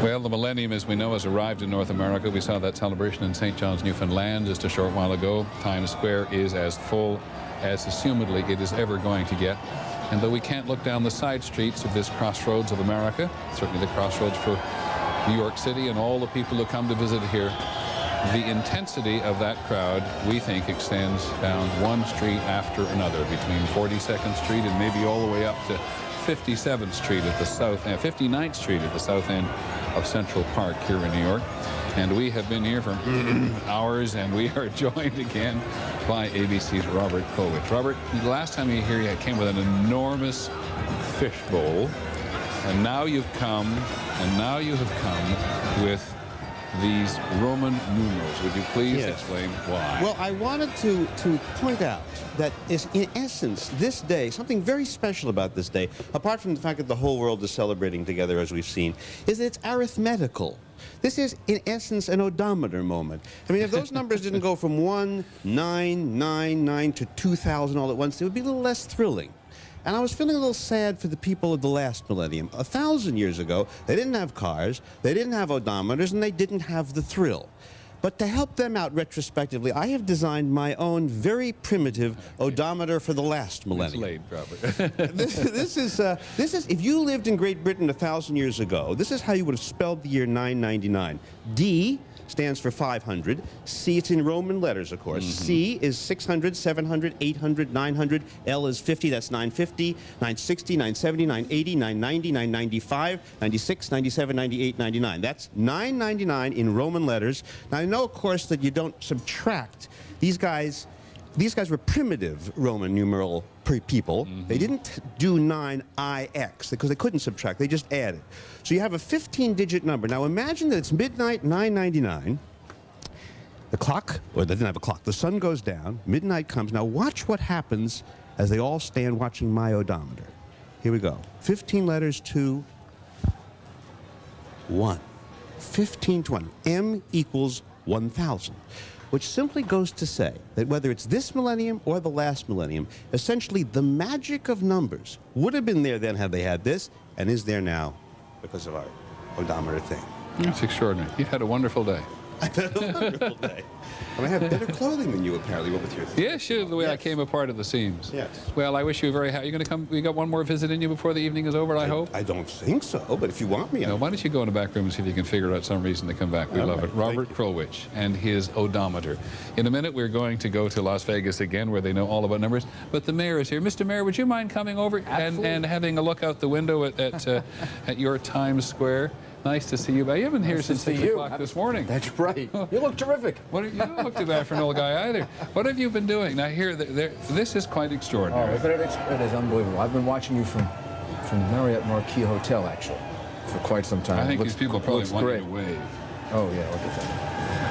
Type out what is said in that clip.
Well, the millennium, as we know, has arrived in North America. We saw that celebration in St. John's, Newfoundland just a short while ago. Times Square is as full as assumedly it is ever going to get. And though we can't look down the side streets of this crossroads of America, certainly the crossroads for New York City and all the people who come to visit here, the intensity of that crowd, we think, extends down one street after another, between 42nd Street and maybe all the way up to 57th Street at the south end, 59th Street at the south end of Central Park here in New York. And we have been here for hours, and we are joined again by ABC's Robert Krulwich. Robert, the last time you were here, you came with an enormous fish bowl, and now you have come with these Roman numerals. Would you please explain why? Well, I wanted to point out that is, in essence, this day, something very special about this day, apart from the fact that the whole world is celebrating together, as we've seen, is that it's arithmetical. This is, in essence, an odometer moment. I mean, if those numbers didn't go from 1999 to 2000 all at once, it would be a little less thrilling. And I was feeling a little sad for the people of the last millennium. 1,000 years ago, they didn't have cars, they didn't have odometers, and they didn't have the thrill. But to help them out retrospectively, I have designed my own very primitive odometer for the last millennium. It's late, Robert. this is, if you lived in Great Britain 1,000 years ago, this is how you would have spelled the year 999. D stands for 500. C, it's in Roman letters, of course. C is 600, 700, 800, 900. L is 50, that's 950, 960, 970, 980, 990, 995, 96, 97, 98, 99. That's 999 in Roman letters. Now, I know, of course, that you don't subtract. These guys were primitive Roman numeral people. They didn't do 9IX because they couldn't subtract. They just added. So you have a 15-digit number. Now imagine that it's midnight 999. The clock, or they didn't have a clock. The sun goes down. Midnight comes. Now watch what happens as they all stand watching my odometer. Here we go. 15 letters to 1. 15 to 1. M equals 1,000. Which simply goes to say that whether it's this millennium or the last millennium, essentially the magic of numbers would have been there then had they had this, and is there now because of our odometer thing. That's extraordinary. You've had a wonderful day. I've had a wonderful day. And I have better clothing than you, apparently, with your thing. Yes, the way I came apart at the seams. Yes. Well, I wish you a very happy. You're going to come. We got one more visit in you before the evening is over, I hope. I don't think so, but if you want me, no, why don't you go in the back room and see if you can figure out some reason to come back. We love it. Robert Krulwich and his odometer. In a minute, we're going to go to Las Vegas again, where they know all about numbers. But the mayor is here. Mr. Mayor, would you mind coming over and having a look out the window at your Times Square? Nice to see you. But you haven't been here since 6 o'clock this morning. That's right. You look terrific. You don't look too bad for an old guy either. What have you been doing? Now, here, this is quite extraordinary. Oh, it is unbelievable. I've been watching you from Marriott Marquis Hotel, actually, for quite some time. I think these people probably want you to wave. Oh, yeah, look at that.